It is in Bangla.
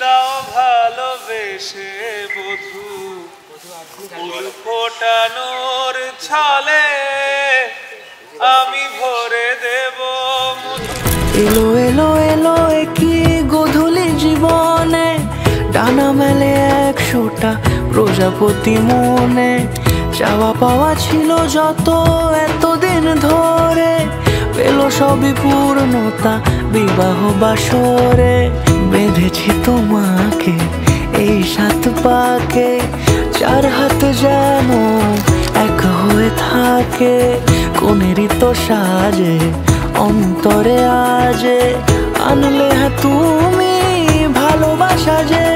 দাও ভালোবেসে বধূ ফুল ফোটানোর ছলে আমি ভরে দেব মধু। এলো এলো এলো কি গোধূলি জীবনে, ডানা মেলে 100টা প্রজাপতি মনে। চাওয়া পাওয়া ছিল যত এতদিন ধরে, পেল সবই পূর্ণতা বিবাহ বাসরে। বেঁধেছি তোমাকে এই 7 পাকে, 4 হাত যেন এক হয়ে থাকে। কোনেরই তো সাজে অন্তরে আজে, আনলে তুমি ভালোবাসা যে